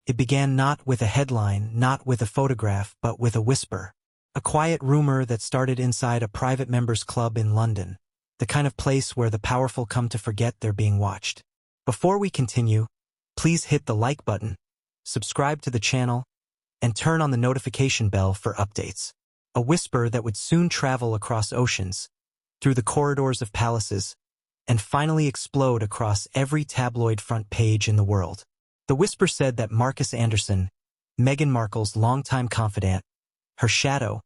It began not with a headline, not with a photograph, but with a whisper. A quiet rumor that started inside a private members' club in London, the kind of place where the powerful come to forget they're being watched. Before we continue, please hit the like button, subscribe to the channel, and turn on the notification bell for updates. A whisper that would soon travel across oceans, through the corridors of palaces, and finally explode across every tabloid front page in the world. The whisper said that Markus Anderson, Meghan Markle's longtime confidant, her shadow,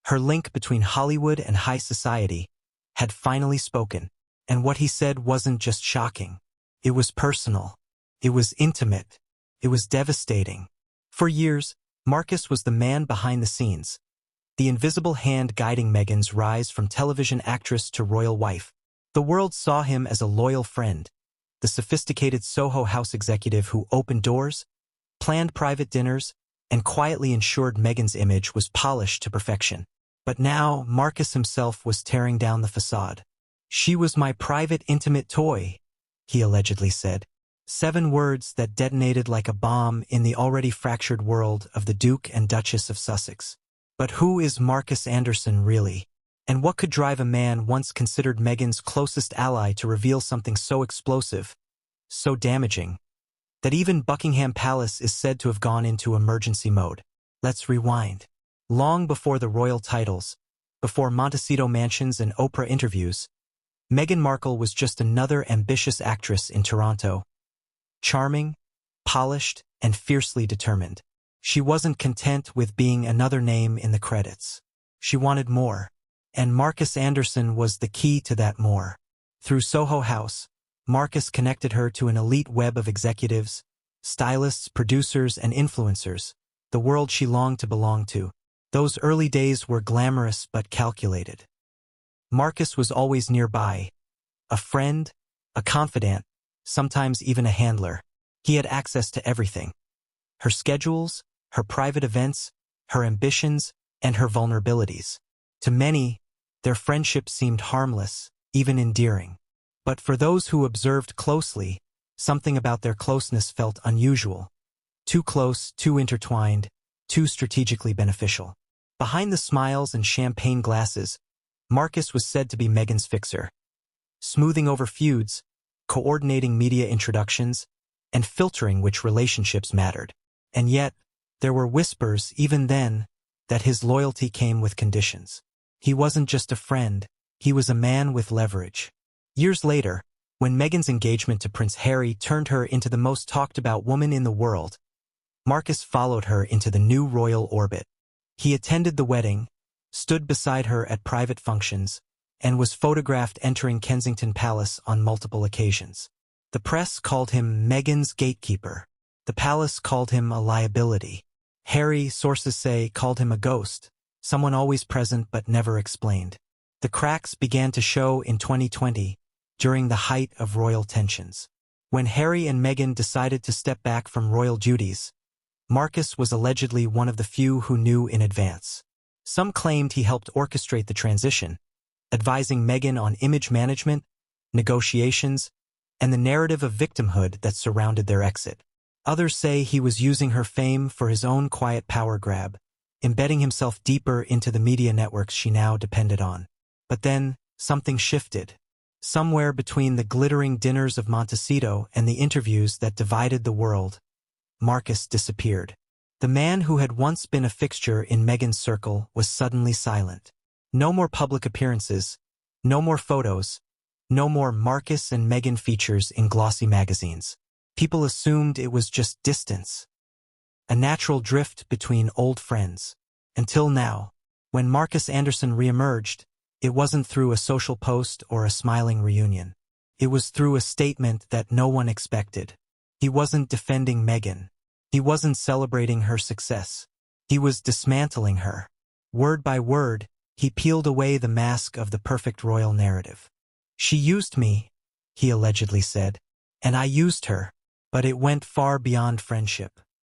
her link between Hollywood and high society, had finally spoken. And what he said wasn't just shocking. It was personal. It was intimate. It was devastating. For years, Markus was the man behind the scenes, the invisible hand guiding Meghan's rise from television actress to royal wife. The world saw him as a loyal friend, the sophisticated Soho House executive who opened doors, planned private dinners, and quietly ensured Meghan's image was polished to perfection. But now, Markus himself was tearing down the facade. "She was my private, intimate toy," he allegedly said. 7 words that detonated like a bomb in the already fractured world of the Duke and Duchess of Sussex. But who is Markus Anderson really? And what could drive a man once considered Meghan's closest ally to reveal something so explosive, so damaging, that even Buckingham Palace is said to have gone into emergency mode? Let's rewind. Long before the royal titles, before Montecito mansions and Oprah interviews, Meghan Markle was just another ambitious actress in Toronto. Charming, polished, and fiercely determined. She wasn't content with being another name in the credits. She wanted more. And Markus Anderson was the key to that more. Through Soho House, Markus connected her to an elite web of executives, stylists, producers, and influencers, the world she longed to belong to. Those early days were glamorous but calculated. Markus was always nearby, a friend, a confidant, sometimes even a handler. He had access to everything. Her schedules, her private events, her ambitions, and her vulnerabilities. To many, their friendship seemed harmless, even endearing. But for those who observed closely, something about their closeness felt unusual. Too close, too intertwined, too strategically beneficial. Behind the smiles and champagne glasses, Markus was said to be Meghan's fixer, smoothing over feuds, coordinating media introductions, and filtering which relationships mattered. And yet, there were whispers, even then, that his loyalty came with conditions. He wasn't just a friend, he was a man with leverage. Years later, when Meghan's engagement to Prince Harry turned her into the most talked-about woman in the world, Markus followed her into the new royal orbit. He attended the wedding, stood beside her at private functions, and was photographed entering Kensington Palace on multiple occasions. The press called him Meghan's gatekeeper. The palace called him a liability. Harry, sources say, called him a ghost, someone always present but never explained. The cracks began to show in 2020, during the height of royal tensions. When Harry and Meghan decided to step back from royal duties, Markus was allegedly one of the few who knew in advance. Some claimed he helped orchestrate the transition, advising Meghan on image management, negotiations, and the narrative of victimhood that surrounded their exit. Others say he was using her fame for his own quiet power grab, embedding himself deeper into the media networks she now depended on. But then, something shifted. Somewhere between the glittering dinners of Montecito and the interviews that divided the world, Markus disappeared. The man who had once been a fixture in Meghan's circle was suddenly silent. No more public appearances, no more photos, no more Markus and Meghan features in glossy magazines. People assumed it was just distance, a natural drift between old friends. Until now, when Markus Anderson reemerged, it wasn't through a social post or a smiling reunion. It was through a statement that no one expected. He wasn't defending Meghan. He wasn't celebrating her success. He was dismantling her. Word by word, he peeled away the mask of the perfect royal narrative. "She used me," he allegedly said, "and I used her, but it went far beyond friendship.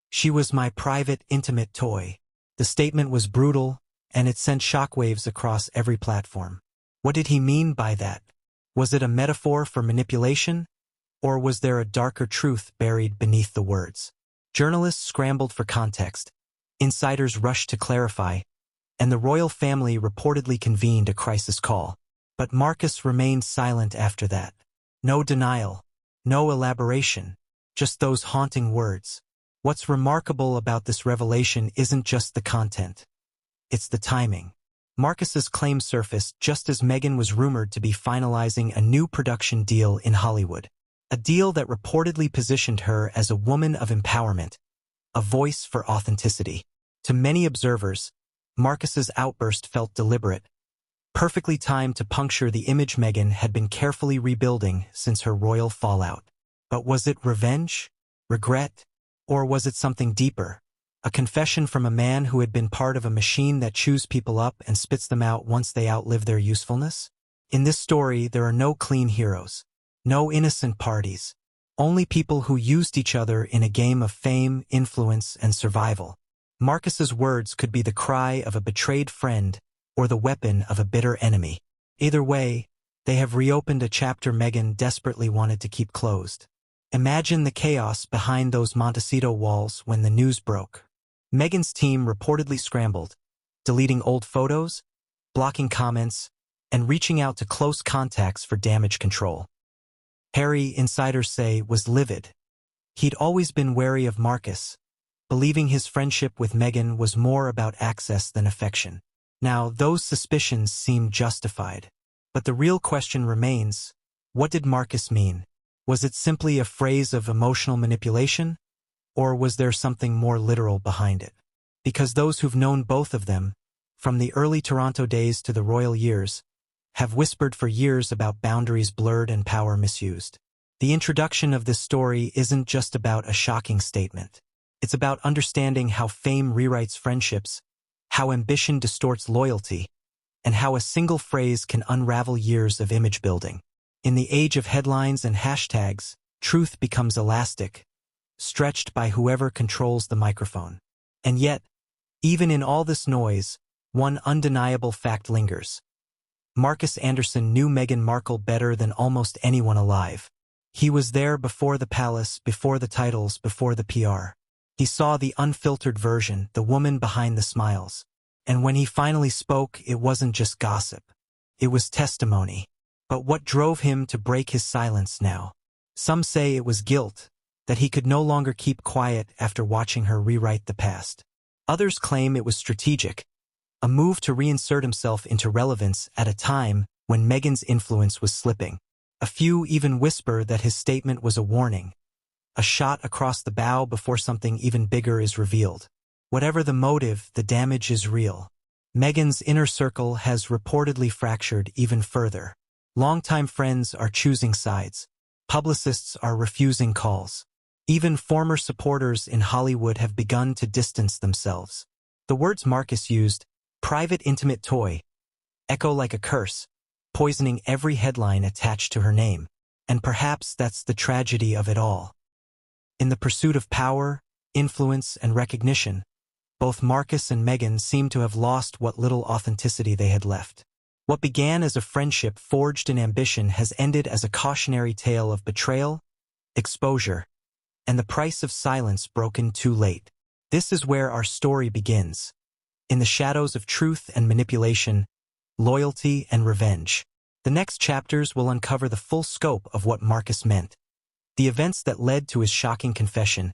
She was my private, intimate toy." The statement was brutal, and it sent shockwaves across every platform. What did he mean by that? Was it a metaphor for manipulation? Or was there a darker truth buried beneath the words? Journalists scrambled for context, insiders rushed to clarify, and the royal family reportedly convened a crisis call. But Markus remained silent after that. No denial, no elaboration, just those haunting words. What's remarkable about this revelation isn't just the content. It's the timing. Markus's claim surfaced just as Meghan was rumored to be finalizing a new production deal in Hollywood. A deal that reportedly positioned her as a woman of empowerment, a voice for authenticity. To many observers, Markus's outburst felt deliberate, perfectly timed to puncture the image Meghan had been carefully rebuilding since her royal fallout. But was it revenge, regret, or was it something deeper? A confession from a man who had been part of a machine that chews people up and spits them out once they outlive their usefulness? In this story, there are no clean heroes, no innocent parties, only people who used each other in a game of fame, influence, and survival. Markus's words could be the cry of a betrayed friend or the weapon of a bitter enemy. Either way, they have reopened a chapter Meghan desperately wanted to keep closed. Imagine the chaos behind those Montecito walls when the news broke. Meghan's team reportedly scrambled, deleting old photos, blocking comments, and reaching out to close contacts for damage control. Harry, insiders say, was livid. He'd always been wary of Markus, believing his friendship with Meghan was more about access than affection. Now, those suspicions seem justified. But the real question remains, what did Markus mean? Was it simply a phrase of emotional manipulation? Or was there something more literal behind it? Because those who've known both of them, from the early Toronto days to the royal years, have whispered for years about boundaries blurred and power misused. The introduction of this story isn't just about a shocking statement. It's about understanding how fame rewrites friendships, how ambition distorts loyalty, and how a single phrase can unravel years of image building. In the age of headlines and hashtags, truth becomes elastic, stretched by whoever controls the microphone. And yet, even in all this noise, one undeniable fact lingers. Markus Anderson knew Meghan Markle better than almost anyone alive. He was there before the palace, before the titles, before the PR. He saw the unfiltered version, the woman behind the smiles. And when he finally spoke, it wasn't just gossip. It was testimony. But what drove him to break his silence now? Some say it was guilt, that he could no longer keep quiet after watching her rewrite the past. Others claim it was strategic, a move to reinsert himself into relevance at a time when Meghan's influence was slipping. A few even whisper that his statement was a warning, a shot across the bow before something even bigger is revealed. Whatever the motive, the damage is real. Meghan's inner circle has reportedly fractured even further. Longtime friends are choosing sides. Publicists are refusing calls. Even former supporters in Hollywood have begun to distance themselves. The words Markus used, private intimate toy, echo like a curse, poisoning every headline attached to her name. And perhaps that's the tragedy of it all. In the pursuit of power, influence, and recognition, both Markus and Meghan seem to have lost what little authenticity they had left. What began as a friendship forged in ambition has ended as a cautionary tale of betrayal, exposure, and the price of silence broken too late. This is where our story begins. In the shadows of truth and manipulation, loyalty and revenge. The next chapters will uncover the full scope of what Markus meant, the events that led to his shocking confession,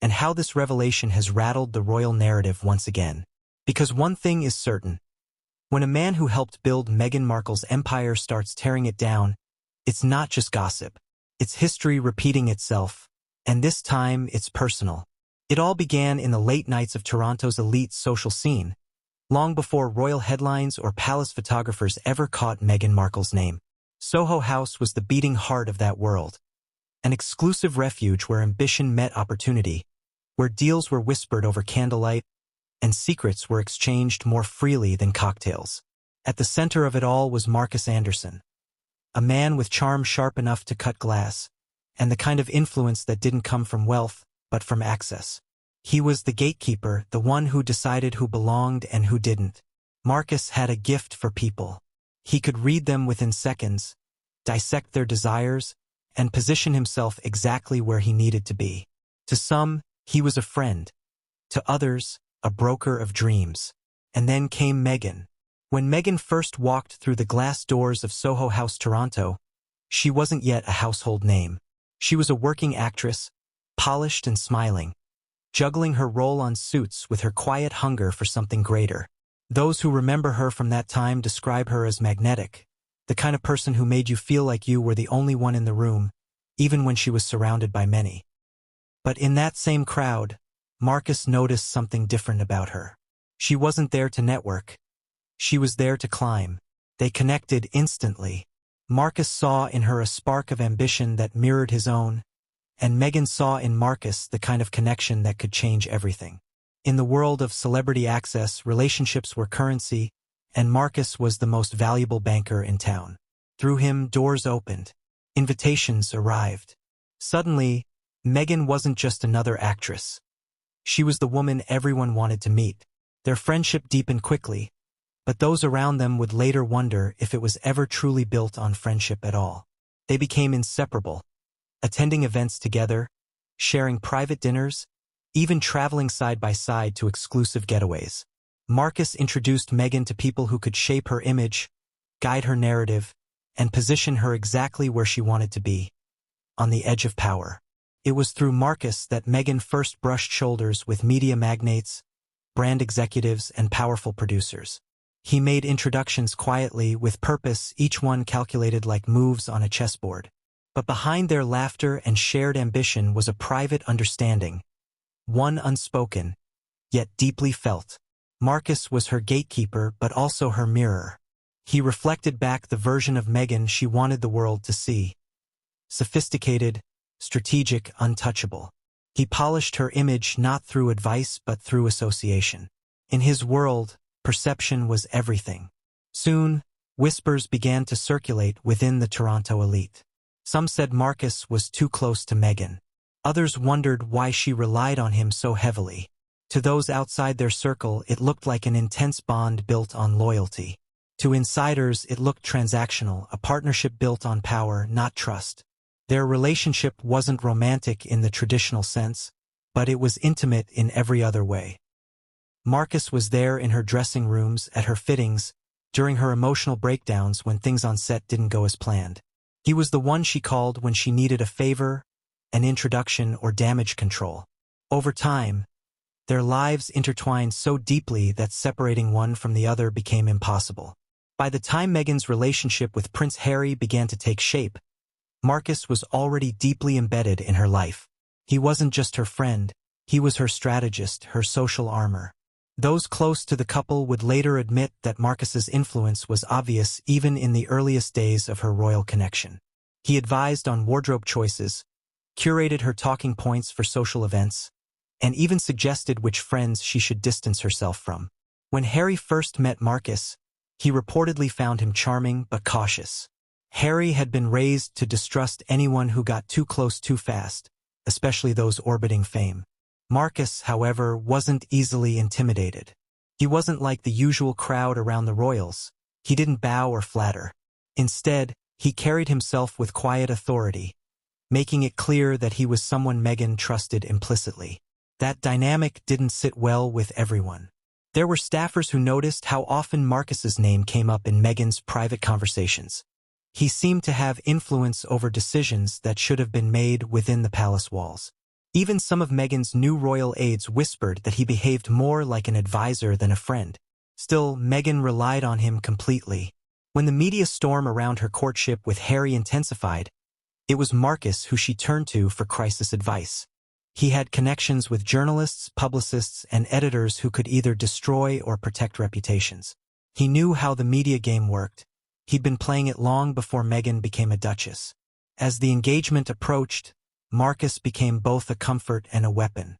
and how this revelation has rattled the royal narrative once again. Because one thing is certain. When a man who helped build Meghan Markle's empire starts tearing it down, it's not just gossip. It's history repeating itself, and this time it's personal. It all began in the late nights of Toronto's elite social scene, long before royal headlines or palace photographers ever caught Meghan Markle's name. Soho House was the beating heart of that world, an exclusive refuge where ambition met opportunity, where deals were whispered over candlelight, and secrets were exchanged more freely than cocktails. At the center of it all was Markus Anderson, a man with charm sharp enough to cut glass, and the kind of influence that didn't come from wealth, but from access. He was the gatekeeper, the one who decided who belonged and who didn't. Markus had a gift for people. He could read them within seconds, dissect their desires, and position himself exactly where he needed to be. To some, He was a friend. To others, a broker of dreams. And then came Meghan. When Meghan first walked through the glass doors of Soho House, Toronto, she wasn't yet a household name. She was a working actress, polished and smiling, juggling her roll-on suits with her quiet hunger for something greater. Those who remember her from that time describe her as magnetic, the kind of person who made you feel like you were the only one in the room, even when she was surrounded by many. But in that same crowd, Markus noticed something different about her. She wasn't there to network. She was there to climb. They connected instantly. Markus saw in her a spark of ambition that mirrored his own, and Meghan saw in Markus the kind of connection that could change everything. In the world of celebrity access, relationships were currency, and Markus was the most valuable banker in town. Through him, doors opened. Invitations arrived. Suddenly, Meghan wasn't just another actress. She was the woman everyone wanted to meet. Their friendship deepened quickly, but those around them would later wonder if it was ever truly built on friendship at all. They became inseparable, attending events together, sharing private dinners, even traveling side by side to exclusive getaways. Markus introduced Meghan to people who could shape her image, guide her narrative, and position her exactly where she wanted to be, on the edge of power. It was through Markus that Meghan first brushed shoulders with media magnates, brand executives, and powerful producers. He made introductions quietly, with purpose, each one calculated like moves on a chessboard. But behind their laughter and shared ambition was a private understanding, one unspoken, yet deeply felt. Markus was her gatekeeper, but also her mirror. He reflected back the version of Meghan she wanted the world to see. Sophisticated, strategic, untouchable. He polished her image not through advice but through association. In his world, perception was everything. Soon, whispers began to circulate within the Toronto elite. Some said Markus was too close to Meghan. Others wondered why she relied on him so heavily. To those outside their circle, it looked like an intense bond built on loyalty. To insiders, it looked transactional, a partnership built on power, not trust. Their relationship wasn't romantic in the traditional sense, but it was intimate in every other way. Markus was there in her dressing rooms, at her fittings, during her emotional breakdowns when things on set didn't go as planned. He was the one she called when she needed a favor, an introduction, or damage control. Over time, their lives intertwined so deeply that separating one from the other became impossible. By the time Meghan's relationship with Prince Harry began to take shape, Markus was already deeply embedded in her life. He wasn't just her friend, he was her strategist, her social armor. Those close to the couple would later admit that Markus's influence was obvious even in the earliest days of her royal connection. He advised on wardrobe choices, curated her talking points for social events, and even suggested which friends she should distance herself from. When Harry first met Markus, he reportedly found him charming but cautious. Harry had been raised to distrust anyone who got too close too fast, especially those orbiting fame. Markus, however, wasn't easily intimidated. He wasn't like the usual crowd around the royals. He didn't bow or flatter. Instead, he carried himself with quiet authority, making it clear that he was someone Meghan trusted implicitly. That dynamic didn't sit well with everyone. There were staffers who noticed how often Markus's name came up in Meghan's private conversations. He seemed to have influence over decisions that should have been made within the palace walls. Even some of Meghan's new royal aides whispered that he behaved more like an advisor than a friend. Still, Meghan relied on him completely. When the media storm around her courtship with Harry intensified, it was Markus who she turned to for crisis advice. He had connections with journalists, publicists, and editors who could either destroy or protect reputations. He knew how the media game worked. He'd been playing it long before Meghan became a duchess. As the engagement approached, Markus became both a comfort and a weapon.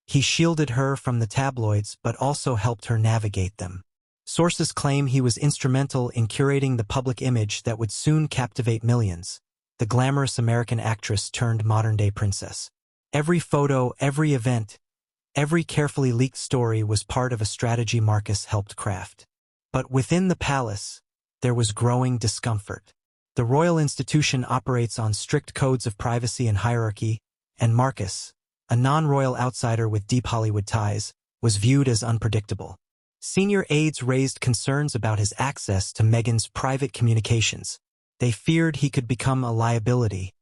He shielded her from the tabloids but also helped her navigate them. Sources claim he was instrumental in curating the public image that would soon captivate millions, the glamorous American actress turned modern-day princess. Every photo, every event, every carefully leaked story was part of a strategy Markus helped craft. But within the palace, there was growing discomfort. The royal institution operates on strict codes of privacy and hierarchy, and Markus, a non-royal outsider with deep Hollywood ties, was viewed as unpredictable. Senior aides raised concerns about his access to Meghan's private communications. They feared he could become a liability,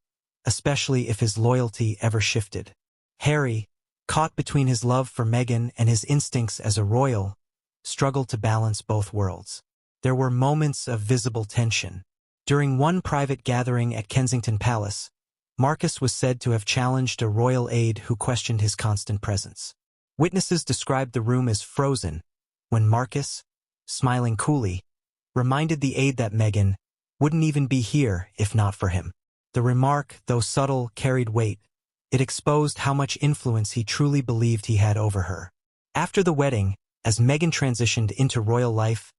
especially if his loyalty ever shifted. Harry, caught between his love for Meghan and his instincts as a royal, struggled to balance both worlds. There were moments of visible tension. During one private gathering at Kensington Palace, Marcus was said to have challenged a royal aide who questioned his constant presence. Witnesses described the room as frozen, when Marcus, smiling coolly, reminded the aide that Meghan wouldn't even be here if not for him. The remark, though subtle, carried weight. It exposed how much influence he truly believed he had over her. After the wedding, as Meghan transitioned into royal life,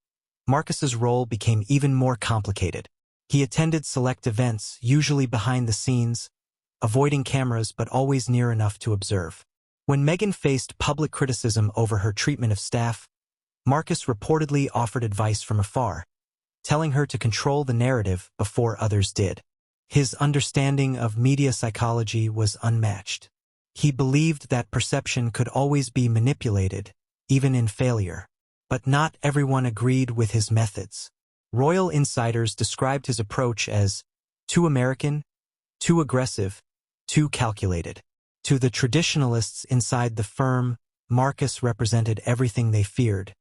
Marcus's role became even more complicated. He attended select events, usually behind the scenes, avoiding cameras but always near enough to observe. When Meghan faced public criticism over her treatment of staff, Marcus reportedly offered advice from afar, telling her to control the narrative before others did. His understanding of media psychology was unmatched. He believed that perception could always be manipulated, even in failure. But not everyone agreed with his methods. Royal insiders described his approach as too American, too aggressive, too calculated. To the traditionalists inside the firm, Marcus represented everything they feared.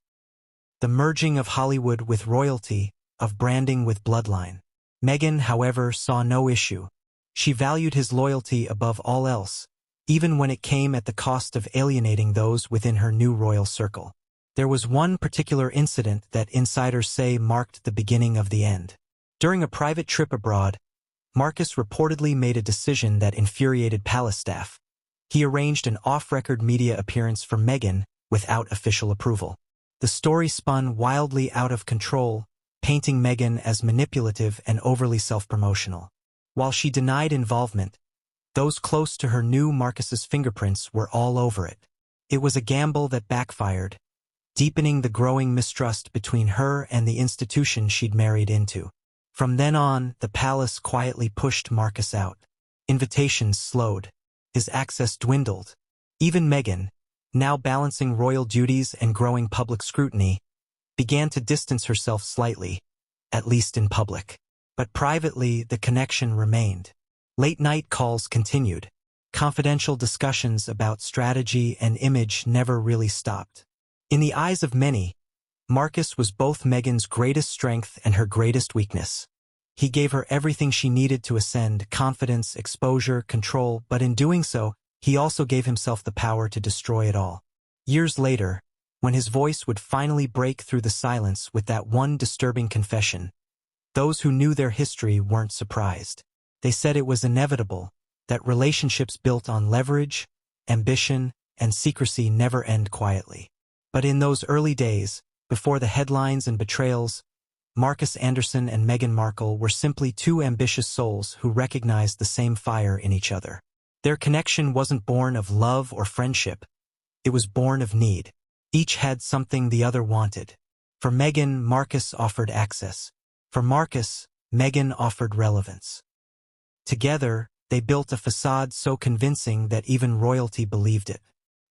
The merging of Hollywood with royalty, of branding with bloodline. Meghan, however, saw no issue. She valued his loyalty above all else, even when it came at the cost of alienating those within her new royal circle. There was one particular incident that insiders say marked the beginning of the end. During a private trip abroad, Marcus reportedly made a decision that infuriated palace staff. He arranged an off-record media appearance for Meghan without official approval. The story spun wildly out of control, painting Meghan as manipulative and overly self-promotional. While she denied involvement, those close to her knew Marcus's fingerprints were all over it. It was a gamble that backfired, deepening the growing mistrust between her and the institution she'd married into. From then on, the palace quietly pushed Marcus out. Invitations slowed. His access dwindled. Even Meghan, now balancing royal duties and growing public scrutiny, began to distance herself slightly, at least in public. But privately, the connection remained. Late-night calls continued. Confidential discussions about strategy and image never really stopped. In the eyes of many, Marcus was both Meghan's greatest strength and her greatest weakness. He gave her everything she needed to ascend: confidence, exposure, control, but in doing so, he also gave himself the power to destroy it all. Years later, when his voice would finally break through the silence with that one disturbing confession, those who knew their history weren't surprised. They said it was inevitable, that relationships built on leverage, ambition, and secrecy never end quietly. But in those early days, before the headlines and betrayals, Markus Anderson and Meghan Markle were simply two ambitious souls who recognized the same fire in each other. Their connection wasn't born of love or friendship. It was born of need. Each had something the other wanted. For Meghan, Marcus offered access. For Marcus, Meghan offered relevance. Together, they built a facade so convincing that even royalty believed it.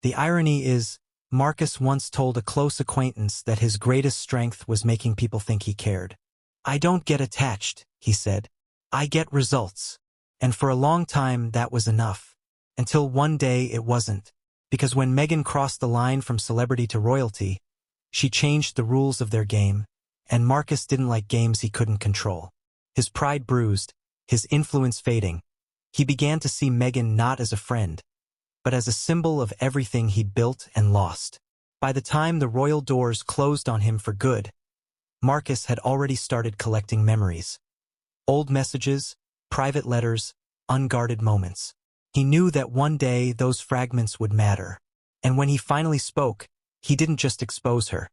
The irony is, Marcus once told a close acquaintance that his greatest strength was making people think he cared. "I don't get attached," he said. "I get results." And for a long time that was enough. Until one day it wasn't. Because when Meghan crossed the line from celebrity to royalty, she changed the rules of their game, and Marcus didn't like games he couldn't control. His pride bruised, his influence fading. He began to see Meghan not as a friend, but as a symbol of everything he'd built and lost. By the time the royal doors closed on him for good, Marcus had already started collecting memories. Old messages, private letters, unguarded moments. He knew that one day those fragments would matter. And when he finally spoke, he didn't just expose her.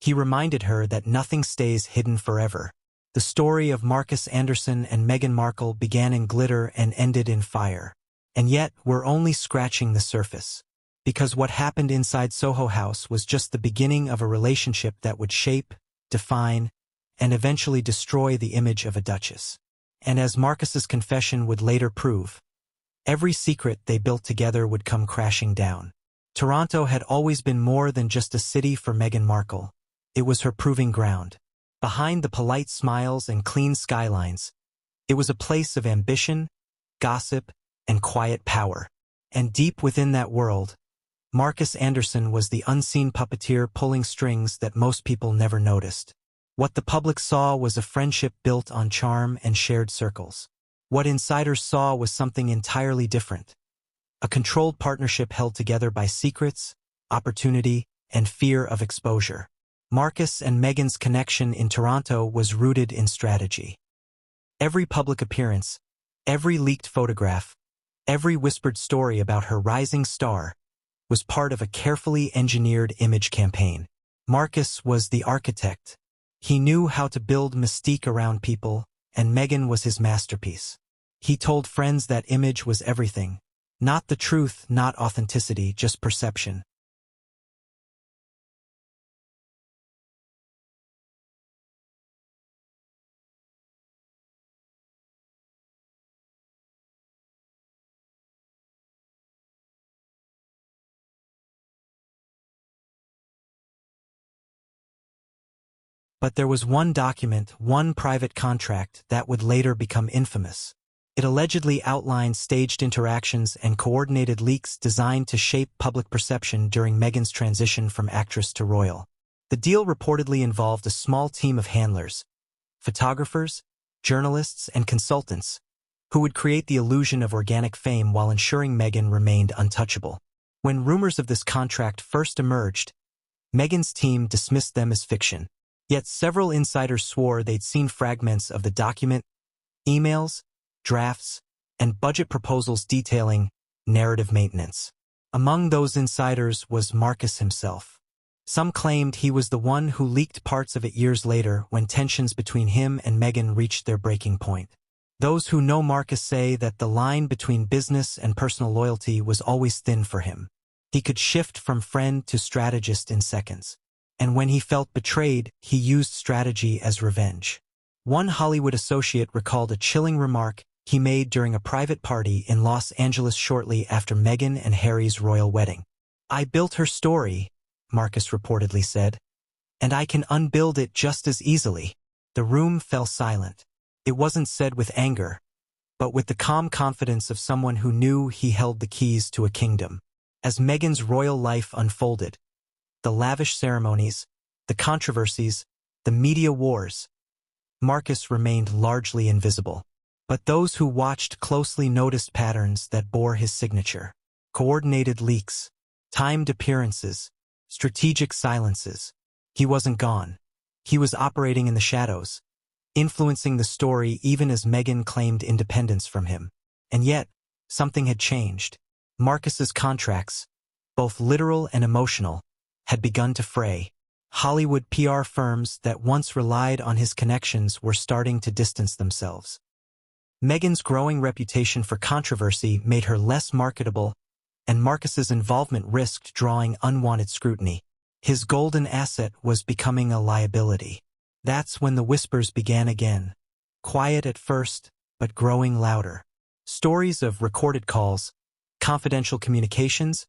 He reminded her that nothing stays hidden forever. The story of Markus Anderson and Meghan Markle began in glitter and ended in fire. And yet, we're only scratching the surface. Because what happened inside Soho House was just the beginning of a relationship that would shape, define, and eventually destroy the image of a duchess. And as Marcus's confession would later prove, Every secret they built together would come crashing down. Toronto had always been more than just a city for Meghan Markle. It was her proving ground. Behind the polite smiles and clean skylines, it was a place of ambition, gossip, and quiet power. And deep within that world, Markus Anderson was the unseen puppeteer pulling strings that most people never noticed. What the public saw was a friendship built on charm and shared circles. What insiders saw was something entirely different. A controlled partnership held together by secrets, opportunity, and fear of exposure. Markus and Meghan's connection in Toronto was rooted in strategy. Every public appearance, every leaked photograph, every whispered story about her rising star was part of a carefully engineered image campaign. Markus was the architect. He knew how to build mystique around people, and Meghan was his masterpiece. He told friends that image was everything. Not the truth, not authenticity, just perception. But there was one document, one private contract, that would later become infamous. It allegedly outlined staged interactions and coordinated leaks designed to shape public perception during Meghan's transition from actress to royal. The deal reportedly involved a small team of handlers, photographers, journalists, and consultants, who would create the illusion of organic fame while ensuring Meghan remained untouchable. When rumors of this contract first emerged, Meghan's team dismissed them as fiction. Yet several insiders swore they'd seen fragments of the document, emails, drafts, and budget proposals detailing narrative maintenance. Among those insiders was Markus himself. Some claimed he was the one who leaked parts of it years later when tensions between him and Meghan reached their breaking point. Those who know Markus say that the line between business and personal loyalty was always thin for him. He could shift from friend to strategist in seconds. And when he felt betrayed, he used strategy as revenge. One Hollywood associate recalled a chilling remark he made during a private party in Los Angeles shortly after Meghan and Harry's royal wedding. "I built her story," Markus reportedly said, "and I can unbuild it just as easily." The room fell silent. It wasn't said with anger, but with the calm confidence of someone who knew he held the keys to a kingdom. As Meghan's royal life unfolded, the lavish ceremonies, the controversies, the media wars, Markus remained largely invisible. But those who watched closely noticed patterns that bore his signature. Coordinated leaks, timed appearances, strategic silences. He wasn't gone. He was operating in the shadows, influencing the story even as Meghan claimed independence from him. And yet, something had changed. Markus's contracts, both literal and emotional, had begun to fray. Hollywood PR firms that once relied on his connections were starting to distance themselves. Meghan's growing reputation for controversy made her less marketable, and Markus's involvement risked drawing unwanted scrutiny. His golden asset was becoming a liability. That's when the whispers began again. Quiet at first, but growing louder. Stories of recorded calls, confidential communications,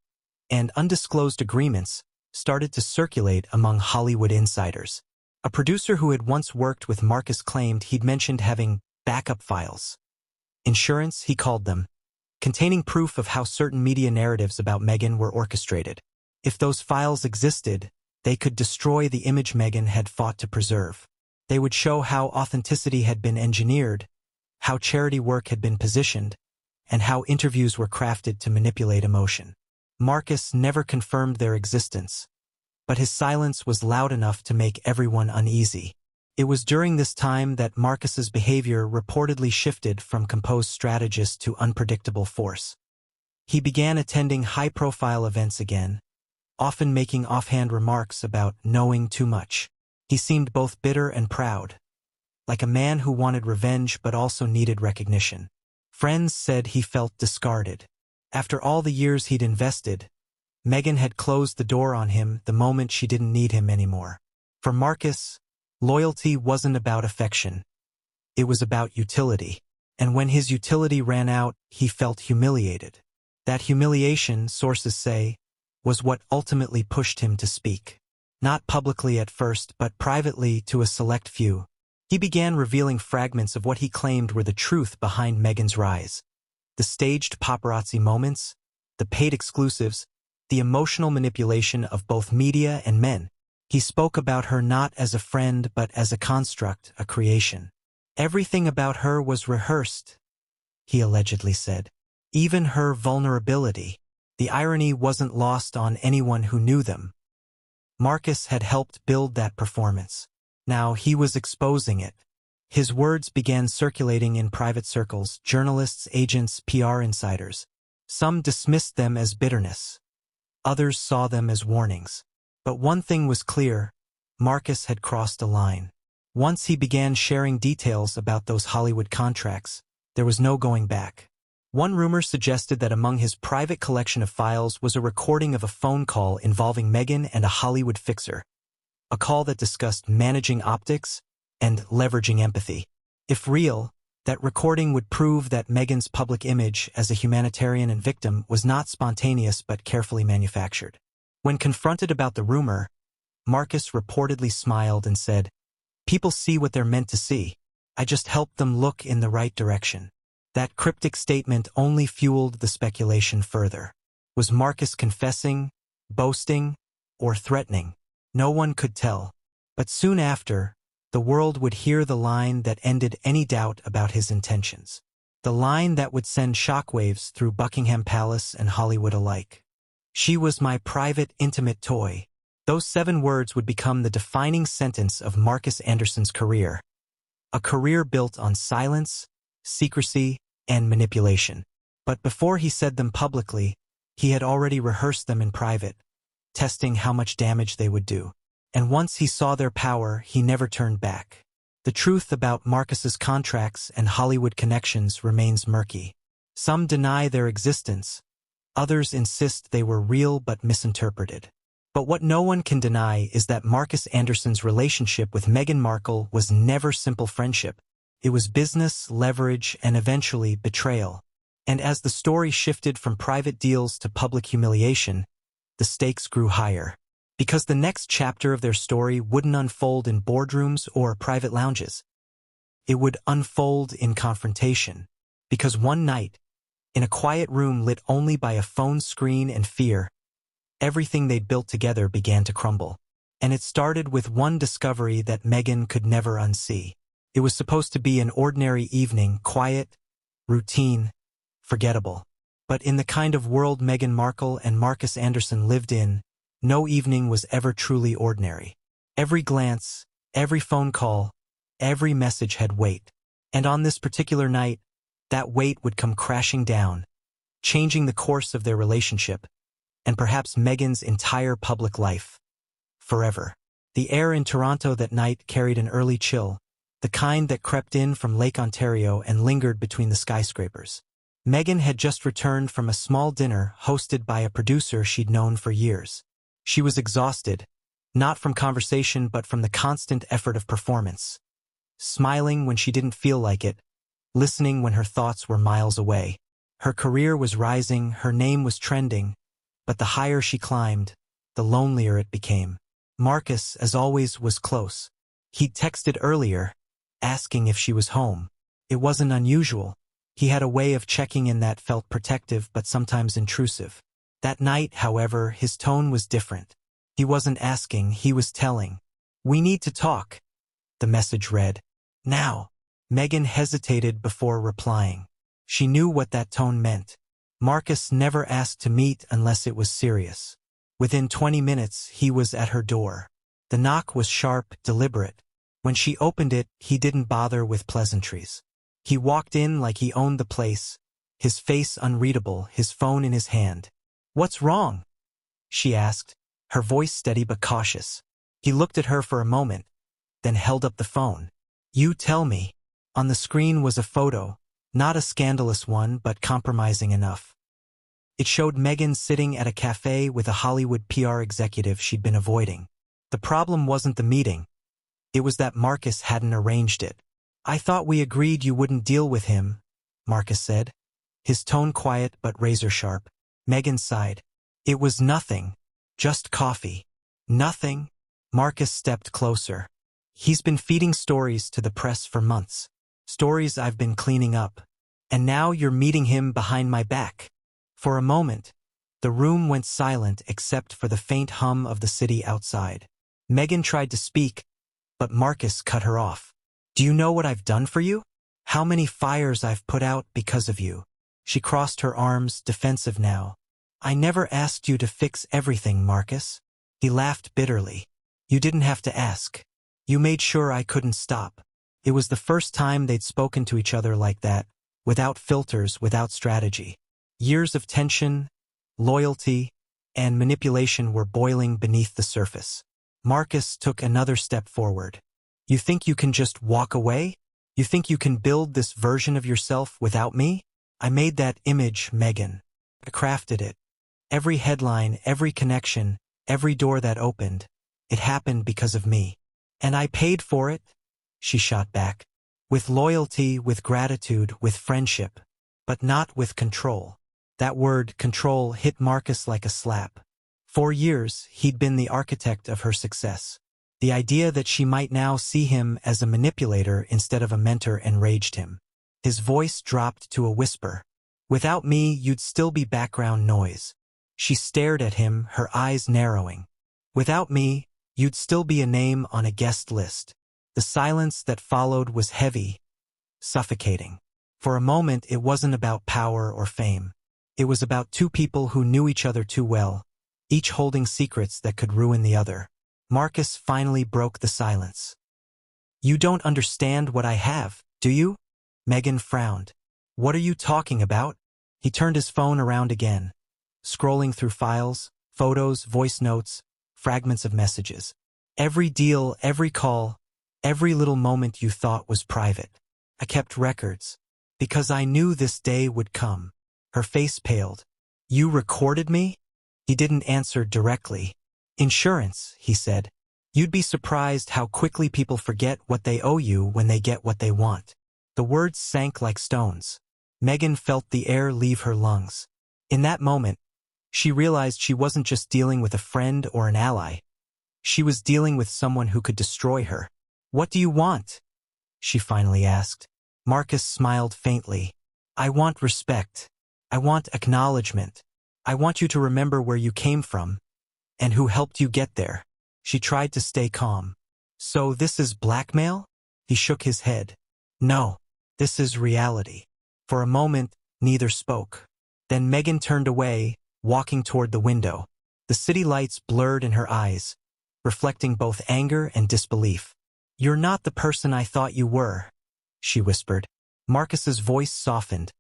and undisclosed agreements started to circulate among Hollywood insiders. A producer who had once worked with Markus claimed he'd mentioned having backup files. Insurance, he called them, containing proof of how certain media narratives about Meghan were orchestrated. If those files existed, they could destroy the image Meghan had fought to preserve. They would show how authenticity had been engineered, how charity work had been positioned, and how interviews were crafted to manipulate emotion. Markus never confirmed their existence, but his silence was loud enough to make everyone uneasy. It was during this time that Markus's behavior reportedly shifted from composed strategist to unpredictable force. He began attending high-profile events again, often making offhand remarks about knowing too much. He seemed both bitter and proud, like a man who wanted revenge but also needed recognition. Friends said he felt discarded. After all the years he'd invested, Meghan had closed the door on him the moment she didn't need him anymore. For Markus, loyalty wasn't about affection. It was about utility. And when his utility ran out, he felt humiliated. That humiliation, sources say, was what ultimately pushed him to speak. Not publicly at first, but privately to a select few. He began revealing fragments of what he claimed were the truth behind Meghan's rise. The staged paparazzi moments, the paid exclusives, the emotional manipulation of both media and men. He spoke about her not as a friend but as a construct, a creation. Everything about her was rehearsed, he allegedly said. Even her vulnerability. The irony wasn't lost on anyone who knew them. Markus had helped build that performance. Now he was exposing it. His words began circulating in private circles, journalists, agents, PR insiders. Some dismissed them as bitterness. Others saw them as warnings. But one thing was clear: Markus had crossed a line. Once he began sharing details about those Hollywood contracts, there was no going back. One rumor suggested that among his private collection of files was a recording of a phone call involving Meghan and a Hollywood fixer. A call that discussed managing optics and leveraging empathy. If real, that recording would prove that Meghan's public image as a humanitarian and victim was not spontaneous but carefully manufactured. When confronted about the rumor, Markus reportedly smiled and said, "People see what they're meant to see. I just helped them look in the right direction." That cryptic statement only fueled the speculation further. Was Markus confessing, boasting, or threatening? No one could tell. But soon after, the world would hear the line that ended any doubt about his intentions. The line that would send shockwaves through Buckingham Palace and Hollywood alike. "She was my private, intimate toy." Those 7 words would become the defining sentence of Markus Anderson's career. A career built on silence, secrecy, and manipulation. But before he said them publicly, he had already rehearsed them in private, testing how much damage they would do. And once he saw their power, he never turned back. The truth about Markus's contracts and Hollywood connections remains murky. Some deny their existence. Others insist they were real but misinterpreted. But what no one can deny is that Markus Anderson's relationship with Meghan Markle was never simple friendship. It was business, leverage, and eventually betrayal. And as the story shifted from private deals to public humiliation, the stakes grew higher. Because the next chapter of their story wouldn't unfold in boardrooms or private lounges. It would unfold in confrontation. Because one night, in a quiet room lit only by a phone screen and fear, everything they'd built together began to crumble. And it started with one discovery that Meghan could never unsee. It was supposed to be an ordinary evening, quiet, routine, forgettable. But in the kind of world Meghan Markle and Markus Anderson lived in, no evening was ever truly ordinary. Every glance, every phone call, every message had weight. And on this particular night, that weight would come crashing down, changing the course of their relationship, and perhaps Meghan's entire public life. Forever. The air in Toronto that night carried an early chill, the kind that crept in from Lake Ontario and lingered between the skyscrapers. Meghan had just returned from a small dinner hosted by a producer she'd known for years. She was exhausted, not from conversation but from the constant effort of performance. Smiling when she didn't feel like it, listening when her thoughts were miles away. Her career was rising, her name was trending, but the higher she climbed, the lonelier it became. Markus, as always, was close. He'd texted earlier, asking if she was home. It wasn't unusual. He had a way of checking in that felt protective but sometimes intrusive. That night, however, his tone was different. He wasn't asking, he was telling. "We need to talk," the message read. "Now." Meghan hesitated before replying. She knew what that tone meant. Markus never asked to meet unless it was serious. Within 20 minutes, he was at her door. The knock was sharp, deliberate. When she opened it, he didn't bother with pleasantries. He walked in like he owned the place, his face unreadable, his phone in his hand. "What's wrong?" she asked, her voice steady but cautious. He looked at her for a moment, then held up the phone. "You tell me." On the screen was a photo, not a scandalous one but compromising enough. It showed Meghan sitting at a cafe with a Hollywood PR executive she'd been avoiding. The problem wasn't the meeting. It was that Markus hadn't arranged it. "I thought we agreed you wouldn't deal with him," Markus said, his tone quiet but razor-sharp. Meghan sighed. It was nothing. Just coffee. Nothing? Markus stepped closer. He's been feeding stories to the press for months. Stories I've been cleaning up. And now you're meeting him behind my back. For a moment, the room went silent except for the faint hum of the city outside. Meghan tried to speak, but Markus cut her off. Do you know what I've done for you? How many fires I've put out because of you? She crossed her arms, defensive now. I never asked you to fix everything, Markus. He laughed bitterly. You didn't have to ask. You made sure I couldn't stop. It was the first time they'd spoken to each other like that, without filters, without strategy. Years of tension, loyalty, and manipulation were boiling beneath the surface. Markus took another step forward. You think you can just walk away? You think you can build this version of yourself without me? I made that image, Meghan. I crafted it. Every headline, every connection, every door that opened, it happened because of me. And I paid for it, she shot back. With loyalty, with gratitude, with friendship. But not with control. That word, control, hit Markus like a slap. For years, he'd been the architect of her success. The idea that she might now see him as a manipulator instead of a mentor enraged him. His voice dropped to a whisper. Without me, you'd still be background noise. She stared at him, her eyes narrowing. Without me, you'd still be a name on a guest list. The silence that followed was heavy, suffocating. For a moment, it wasn't about power or fame. It was about two people who knew each other too well, each holding secrets that could ruin the other. Markus finally broke the silence. You don't understand what I have, do you? Meghan frowned. What are you talking about? He turned his phone around again, scrolling through files, photos, voice notes, fragments of messages. Every deal, every call, every little moment you thought was private. I kept records, because I knew this day would come. Her face paled. You recorded me? He didn't answer directly. Insurance, he said. You'd be surprised how quickly people forget what they owe you when they get what they want. The words sank like stones. Meghan felt the air leave her lungs. In that moment, she realized she wasn't just dealing with a friend or an ally. She was dealing with someone who could destroy her. What do you want? She finally asked. Markus smiled faintly. I want respect. I want acknowledgement. I want you to remember where you came from and who helped you get there. She tried to stay calm. So this is blackmail? He shook his head. No, this is reality. For a moment, neither spoke. Then Meghan turned away, walking toward the window. The city lights blurred in her eyes, reflecting both anger and disbelief. You're not the person I thought you were, she whispered. Markus's voice softened,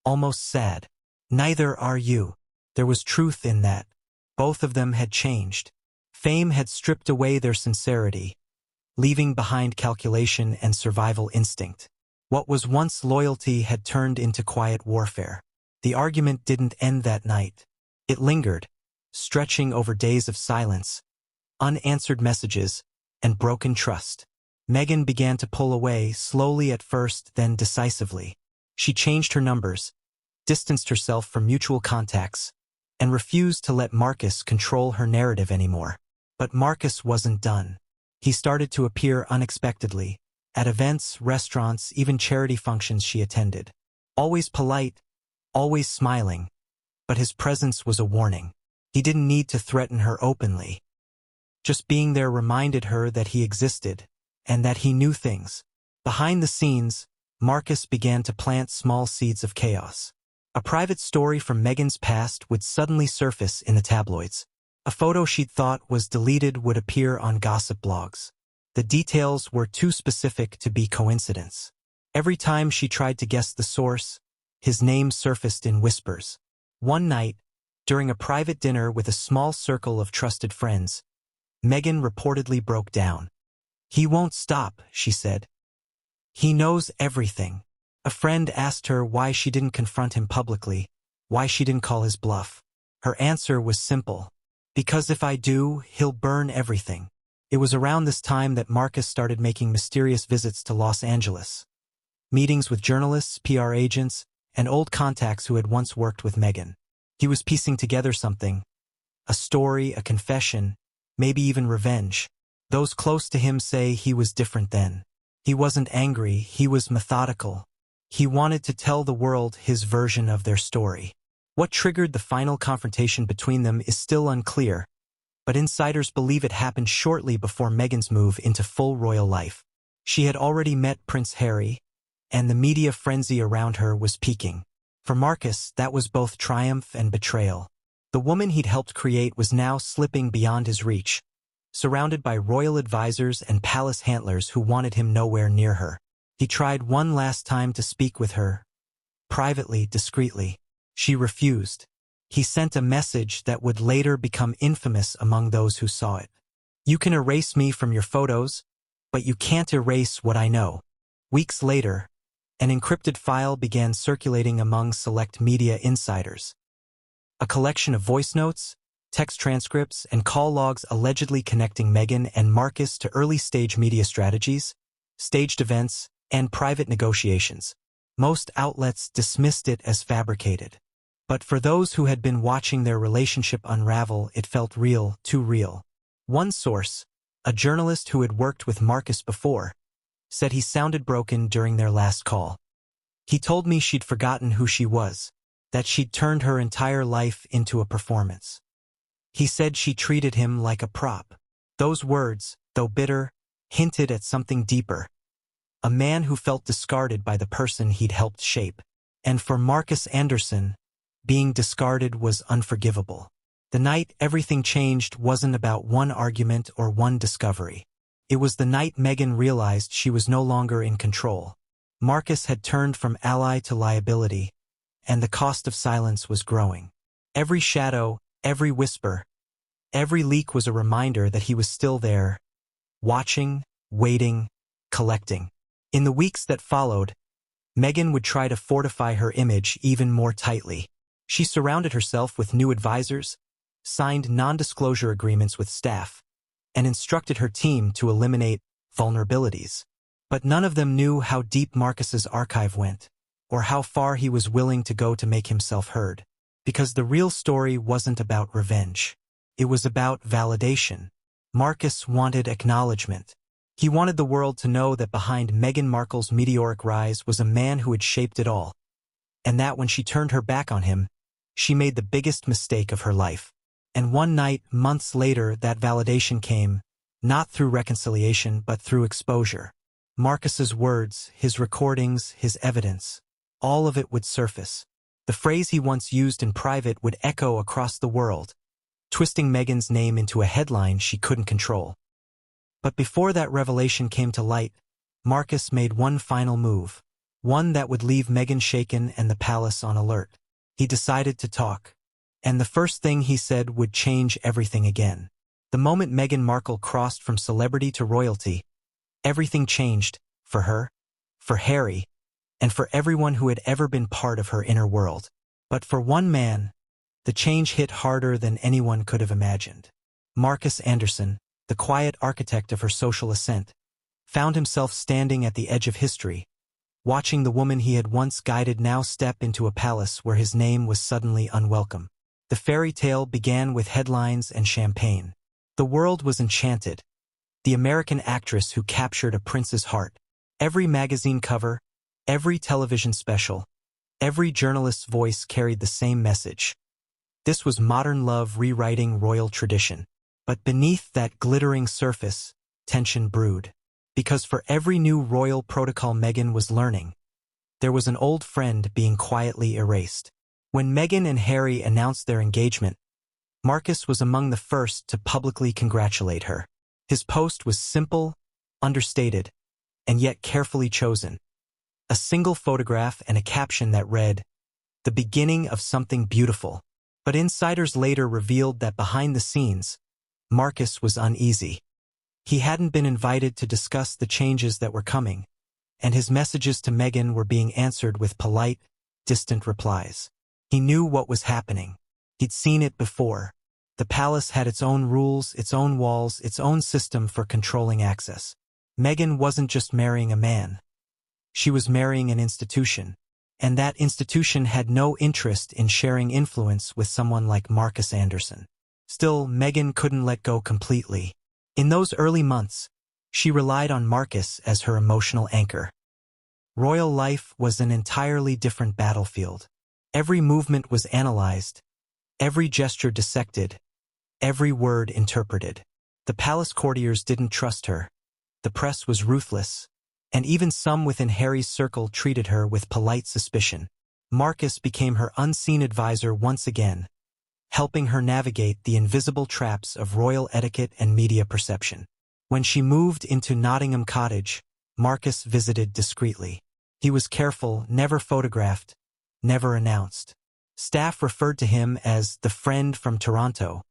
almost sad. Neither are you. There was truth in that. Both of them had changed. Fame had stripped away their sincerity, leaving behind calculation and survival instinct. What was once loyalty had turned into quiet warfare. The argument didn't end that night. It lingered, stretching over days of silence, unanswered messages, and broken trust. Meghan began to pull away, slowly at first, then decisively. She changed her numbers, distanced herself from mutual contacts, and refused to let Markus control her narrative anymore. But Markus wasn't done. He started to appear unexpectedly, at events, restaurants, even charity functions she attended. Always polite, always smiling, but his presence was a warning. He didn't need to threaten her openly. Just being there reminded her that he existed, and that he knew things. Behind the scenes, Markus began to plant small seeds of chaos. A private story from Meghan's past would suddenly surface in the tabloids. A photo she'd thought was deleted would appear on gossip blogs. The details were too specific to be coincidence. Every time she tried to guess the source, his name surfaced in whispers. One night, during a private dinner with a small circle of trusted friends, Meghan reportedly broke down. He won't stop, she said. He knows everything. A friend asked her why she didn't confront him publicly, why she didn't call his bluff. Her answer was simple. Because if I do, he'll burn everything. It was around this time that Markus started making mysterious visits to Los Angeles. meetings with journalists, PR agents, and old contacts who had once worked with Meghan. He was piecing together something, a story, a confession, maybe even revenge. Those close to him say he was different then. He wasn't angry, he was methodical. He wanted to tell the world his version of their story. What triggered the final confrontation between them is still unclear, but insiders believe it happened shortly before Meghan's move into full royal life. She had already met Prince Harry, and the media frenzy around her was peaking. For Markus, that was both triumph and betrayal. The woman he'd helped create was now slipping beyond his reach, surrounded by royal advisors and palace handlers who wanted him nowhere near her. He tried one last time to speak with her, privately, discreetly. She refused. He sent a message that would later become infamous among those who saw it. "You can erase me from your photos, but you can't erase what I know." Weeks later, an encrypted file began circulating among select media insiders. A collection of voice notes, text transcripts, and call logs allegedly connecting Meghan and Markus to early-stage media strategies, staged events, and private negotiations. Most outlets dismissed it as fabricated. But for those who had been watching their relationship unravel, it felt real, too real. One source, a journalist who had worked with Markus before, said he sounded broken during their last call. "He told me she'd forgotten who she was, that she'd turned her entire life into a performance. He said she treated him like a prop." Those words, though bitter, hinted at something deeper. A man who felt discarded by the person he'd helped shape. And for Markus Anderson, being discarded was unforgivable. The night everything changed wasn't about one argument or one discovery. It was the night Meghan realized she was no longer in control. Markus had turned from ally to liability, and the cost of silence was growing. Every shadow, every whisper, every leak was a reminder that he was still there, watching, waiting, collecting. In the weeks that followed, Meghan would try to fortify her image even more tightly. She surrounded herself with new advisors, signed non-disclosure agreements with staff, and instructed her team to eliminate vulnerabilities. But none of them knew how deep Markus's archive went, or how far he was willing to go to make himself heard. Because the real story wasn't about revenge. It was about validation. Markus wanted acknowledgement. He wanted the world to know that behind Meghan Markle's meteoric rise was a man who had shaped it all, and that when she turned her back on him, she made the biggest mistake of her life. And one night, months later, that validation came, not through reconciliation but through exposure. Markus's words, his recordings, his evidence, all of it would surface. The phrase he once used in private would echo across the world, twisting Meghan's name into a headline she couldn't control. But before that revelation came to light, Markus made one final move, one that would leave Meghan shaken and the palace on alert. He decided to talk, and the first thing he said would change everything again. The moment Meghan Markle crossed from celebrity to royalty, everything changed, for her, for Harry, and for everyone who had ever been part of her inner world. But for one man, the change hit harder than anyone could have imagined. Markus Anderson, the quiet architect of her social ascent, found himself standing at the edge of history, watching the woman he had once guided now step into a palace where his name was suddenly unwelcome. The fairy tale began with headlines and champagne. The world was enchanted. The American actress who captured a prince's heart. Every magazine cover, every television special, every journalist's voice carried the same message. This was modern love rewriting royal tradition. But beneath that glittering surface, tension brewed. Because for every new royal protocol Meghan was learning, there was an old friend being quietly erased. When Meghan and Harry announced their engagement, Markus was among the first to publicly congratulate her. His post was simple, understated, and yet carefully chosen. A single photograph and a caption that read, "The beginning of something beautiful." But insiders later revealed that behind the scenes, Markus was uneasy. He hadn't been invited to discuss the changes that were coming, and his messages to Meghan were being answered with polite, distant replies. He knew what was happening. He'd seen it before. The palace had its own rules, its own walls, its own system for controlling access. Meghan wasn't just marrying a man. She was marrying an institution, and that institution had no interest in sharing influence with someone like Markus Anderson. Still, Meghan couldn't let go completely. In those early months, she relied on Markus as her emotional anchor. Royal life was an entirely different battlefield. Every movement was analyzed, every gesture dissected, every word interpreted. The palace courtiers didn't trust her. The press was ruthless, and even some within Harry's circle treated her with polite suspicion. Markus became her unseen advisor once again, helping her navigate the invisible traps of royal etiquette and media perception. When she moved into Nottingham Cottage, Markus visited discreetly. He was careful, never photographed, never announced. Staff referred to him as the friend from Toronto,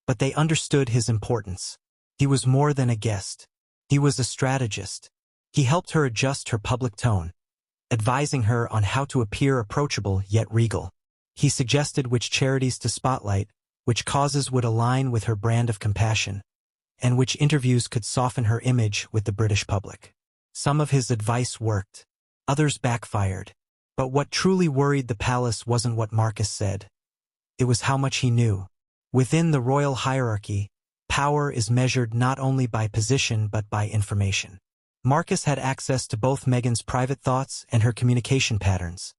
but they understood his importance. He was more than a guest. He was a strategist. He helped her adjust her public tone, advising her on how to appear approachable yet regal. He suggested which charities to spotlight, which causes would align with her brand of compassion, and which interviews could soften her image with the British public. Some of his advice worked. Others backfired. But what truly worried the palace wasn't what Markus said. It was how much he knew. Within the royal hierarchy, power is measured not only by position but by information. Markus had access to both Meghan's private thoughts and her communication patterns.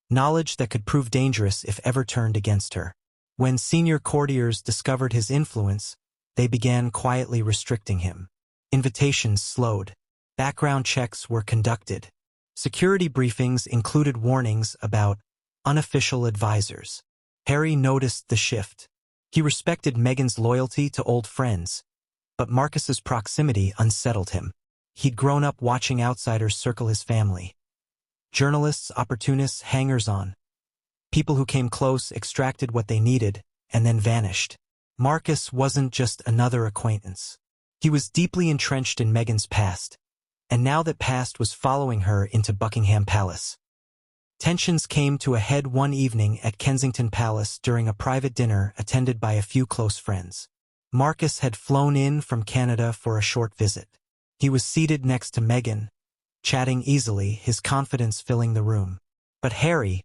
Knowledge that could prove dangerous if ever turned against her. When senior courtiers discovered his influence, they began quietly restricting him. Invitations slowed. Background checks were conducted. Security briefings included warnings about unofficial advisors. Harry noticed the shift. He respected Meghan's loyalty to old friends, but Markus's proximity unsettled him. He'd grown up watching outsiders circle his family. Journalists, opportunists, hangers-on. People who came close extracted what they needed and then vanished. Markus wasn't just another acquaintance. He was deeply entrenched in Meghan's past, and now that past was following her into Buckingham Palace. Tensions came to a head one evening at Kensington Palace during a private dinner attended by a few close friends. Markus had flown in from Canada for a short visit. He was seated next to Meghan, chatting easily, his confidence filling the room. But Harry,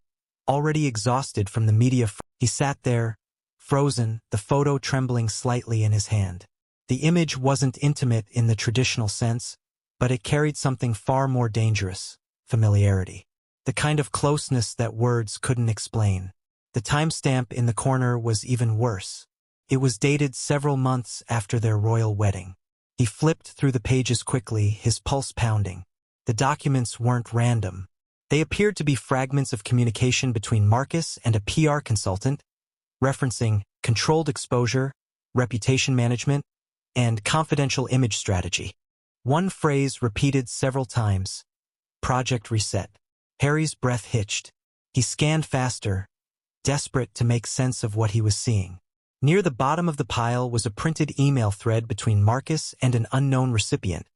already exhausted from the media, he sat there, frozen, the photo trembling slightly in his hand. The image wasn't intimate in the traditional sense, but it carried something far more dangerous: familiarity. The kind of closeness that words couldn't explain. The timestamp in the corner was even worse. It was dated several months after their royal wedding. He flipped through the pages quickly, his pulse pounding. The documents weren't random. They appeared to be fragments of communication between Markus and a PR consultant, referencing controlled exposure, reputation management, and confidential image strategy. One phrase repeated several times: Project Reset. Harry's breath hitched. He scanned faster, desperate to make sense of what he was seeing. Near the bottom of the pile was a printed email thread between Markus and an unknown recipient,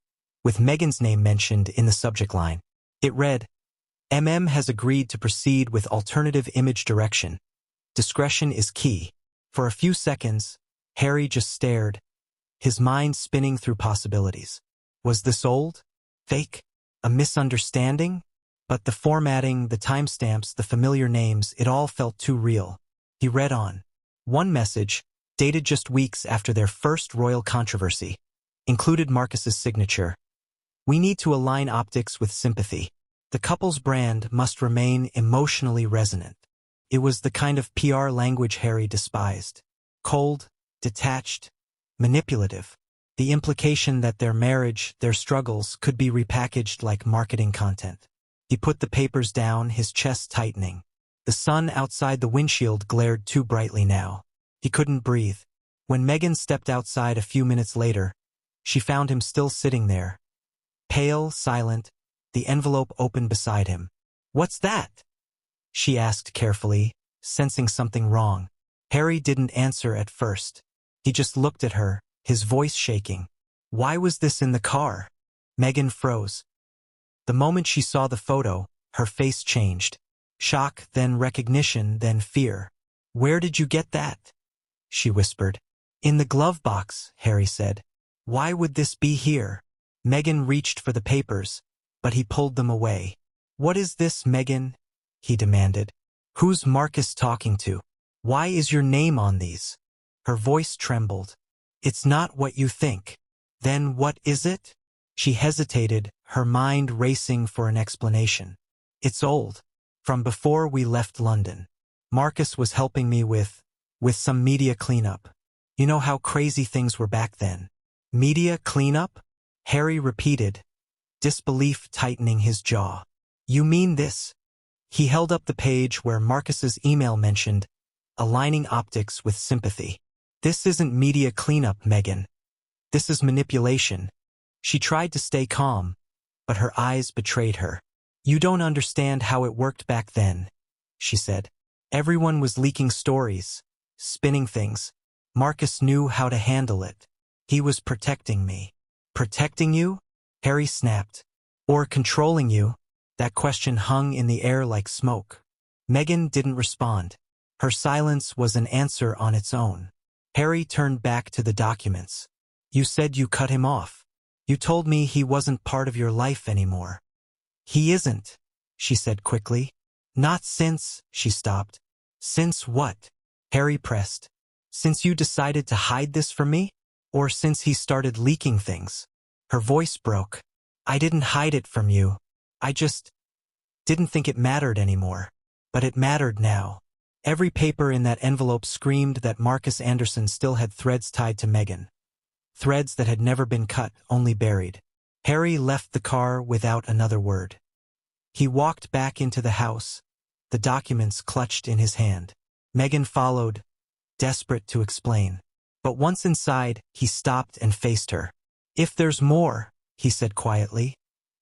with Meghan's name mentioned in the subject line. It read, has agreed to proceed with alternative image direction. Discretion is key. For a few seconds, Harry just stared, his mind spinning through possibilities. Was this old? Fake? A misunderstanding? But the formatting, the timestamps, the familiar names, it all felt too real. He read on. One message, dated just weeks after their first royal controversy, included Markus's signature. We need to align optics with sympathy. The couple's brand must remain emotionally resonant. It was the kind of PR language Harry despised. Cold, detached, manipulative. The implication that their marriage, their struggles, could be repackaged like marketing content. He put the papers down, his chest tightening. The sun outside the windshield glared too brightly now. He couldn't breathe. When Meghan stepped outside a few minutes later, she found him still sitting there. Pale, silent, the envelope open beside him. What's that? She asked carefully, sensing something wrong. Harry didn't answer at first. He just looked at her, his voice shaking. Why was this in the car? Meghan froze. The moment she saw the photo, her face changed. Shock, then recognition, then fear. Where did you get that? She whispered. In the glove box, Harry said. Why would this be here? Meghan reached for the papers, but he pulled them away. "What is this, Meghan?" he demanded. "Who's Markus talking to? Why is your name on these?" Her voice trembled. "It's not what you think." "Then what is it?" She hesitated, her mind racing for an explanation. "It's old. From before we left London. Markus was helping me with some media cleanup. You know how crazy things were back then." "Media cleanup?" Harry repeated, disbelief tightening his jaw. "You mean this?" He held up the page where Markus's email mentioned aligning optics with sympathy. "This isn't media cleanup, Meghan. This is manipulation." She tried to stay calm, but her eyes betrayed her. "You don't understand how it worked back then," she said. "Everyone was leaking stories, spinning things. Markus knew how to handle it. He was protecting me." "Protecting you?" Harry snapped. "Or controlling you?" That question hung in the air like smoke. Meghan didn't respond. Her silence was an answer on its own. Harry turned back to the documents. "You said you cut him off. You told me he wasn't part of your life anymore." "He isn't," she said quickly. "Not since," she stopped. "Since what?" Harry pressed. "Since you decided to hide this from me? Or since he started leaking things?" Her voice broke. "I didn't hide it from you. I just didn't think it mattered anymore. But it mattered now." Every paper in that envelope screamed that Markus Anderson still had threads tied to Meghan. Threads that had never been cut, only buried. Harry left the car without another word. He walked back into the house, the documents clutched in his hand. Meghan followed, desperate to explain. But once inside, he stopped and faced her. "If there's more," he said quietly,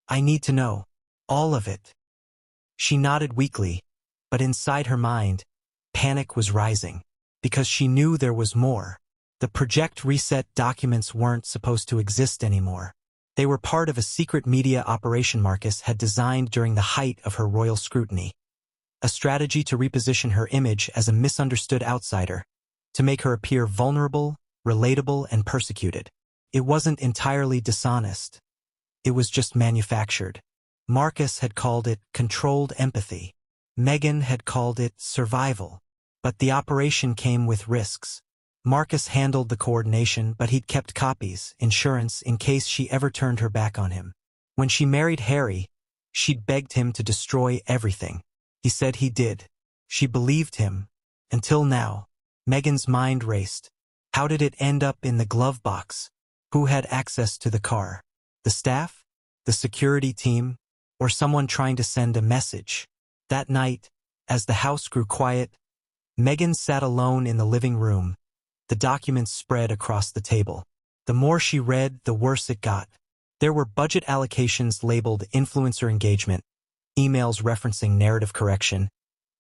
"I need to know. All of it." She nodded weakly, but inside her mind, panic was rising, because she knew there was more. The Project Reset documents weren't supposed to exist anymore. They were part of a secret media operation Markus had designed during the height of her royal scrutiny. A strategy to reposition her image as a misunderstood outsider, to make her appear vulnerable, relatable, and persecuted. It wasn't entirely dishonest. It was just manufactured. Markus had called it controlled empathy. Meghan had called it survival. But the operation came with risks. Markus handled the coordination, but he'd kept copies, insurance, in case she ever turned her back on him. When she married Harry, she'd begged him to destroy everything. He said he did. She believed him. Until now. Meghan's mind raced. How did it end up in the glove box? Who had access to the car? The staff? The security team? Or someone trying to send a message? That night, as the house grew quiet, Meghan sat alone in the living room. The documents spread across the table. The more she read, the worse it got. There were budget allocations labeled influencer engagement, emails referencing narrative correction,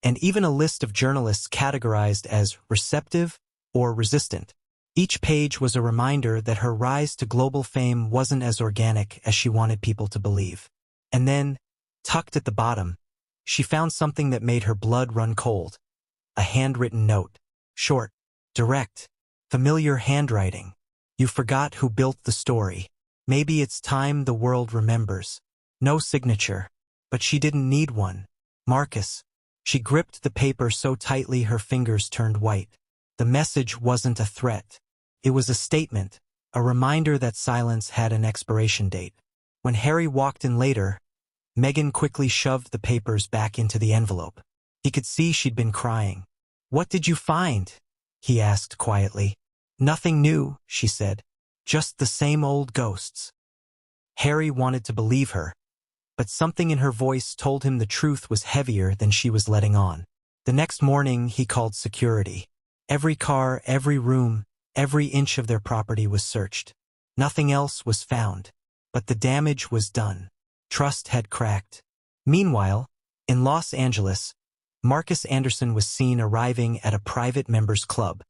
and even a list of journalists categorized as receptive or resistant. Each page was a reminder that her rise to global fame wasn't as organic as she wanted people to believe. And then, tucked at the bottom, she found something that made her blood run cold. A handwritten note. Short, direct, familiar handwriting. "You forgot who built the story. Maybe it's time the world remembers." No signature. But she didn't need one. Markus. She gripped the paper so tightly her fingers turned white. The message wasn't a threat. It was a statement, a reminder that silence had an expiration date. When Harry walked in later, Meghan quickly shoved the papers back into the envelope. He could see she'd been crying. "What did you find?" he asked quietly. "Nothing new," she said. "Just the same old ghosts." Harry wanted to believe her, but something in her voice told him the truth was heavier than she was letting on. The next morning, he called security. Every car, every room, every inch of their property was searched. Nothing else was found. But the damage was done. Trust had cracked. Meanwhile, in Los Angeles, Markus Anderson was seen arriving at a private members club.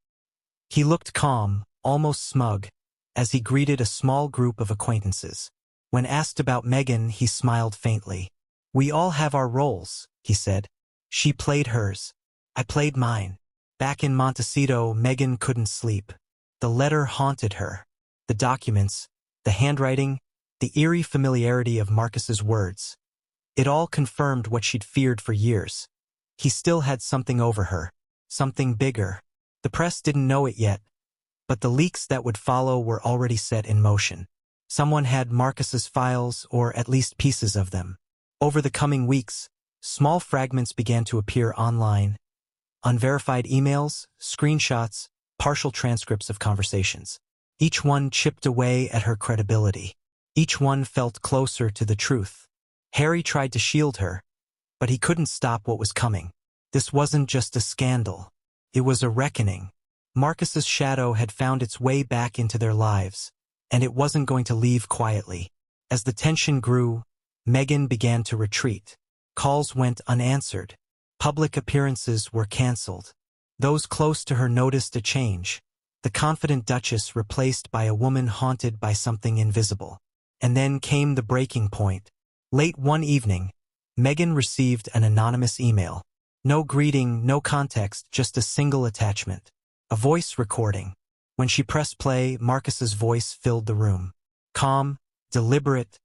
He looked calm, almost smug, as he greeted a small group of acquaintances. When asked about Meghan, he smiled faintly. "We all have our roles," he said. "She played hers. I played mine." Back in Montecito, Meghan couldn't sleep. The letter haunted her. The documents, the handwriting, the eerie familiarity of Markus's words. It all confirmed what she'd feared for years. He still had something over her, something bigger. The press didn't know it yet, but the leaks that would follow were already set in motion. Someone had Markus's files, or at least pieces of them. Over the coming weeks, small fragments began to appear online. Unverified emails, screenshots, partial transcripts of conversations. Each one chipped away at her credibility. Each one felt closer to the truth. Harry tried to shield her, but he couldn't stop what was coming. This wasn't just a scandal. It was a reckoning. Markus's shadow had found its way back into their lives, and it wasn't going to leave quietly. As the tension grew, Meghan began to retreat. Calls went unanswered. Public appearances were cancelled. Those close to her noticed a change. The confident Duchess replaced by a woman haunted by something invisible. And then came the breaking point. Late one evening, Meghan received an anonymous email. No greeting, no context, just a single attachment. A voice recording. When she pressed play, Markus's voice filled the room. Calm, deliberate,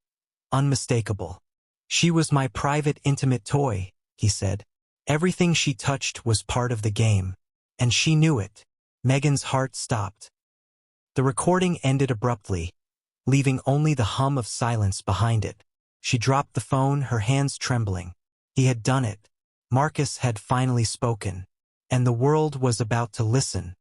unmistakable. "She was my private, intimate toy," he said. "Everything she touched was part of the game. And she knew it." Meghan's heart stopped. The recording ended abruptly, leaving only the hum of silence behind it. She dropped the phone, her hands trembling. He had done it. Markus had finally spoken. And the world was about to listen.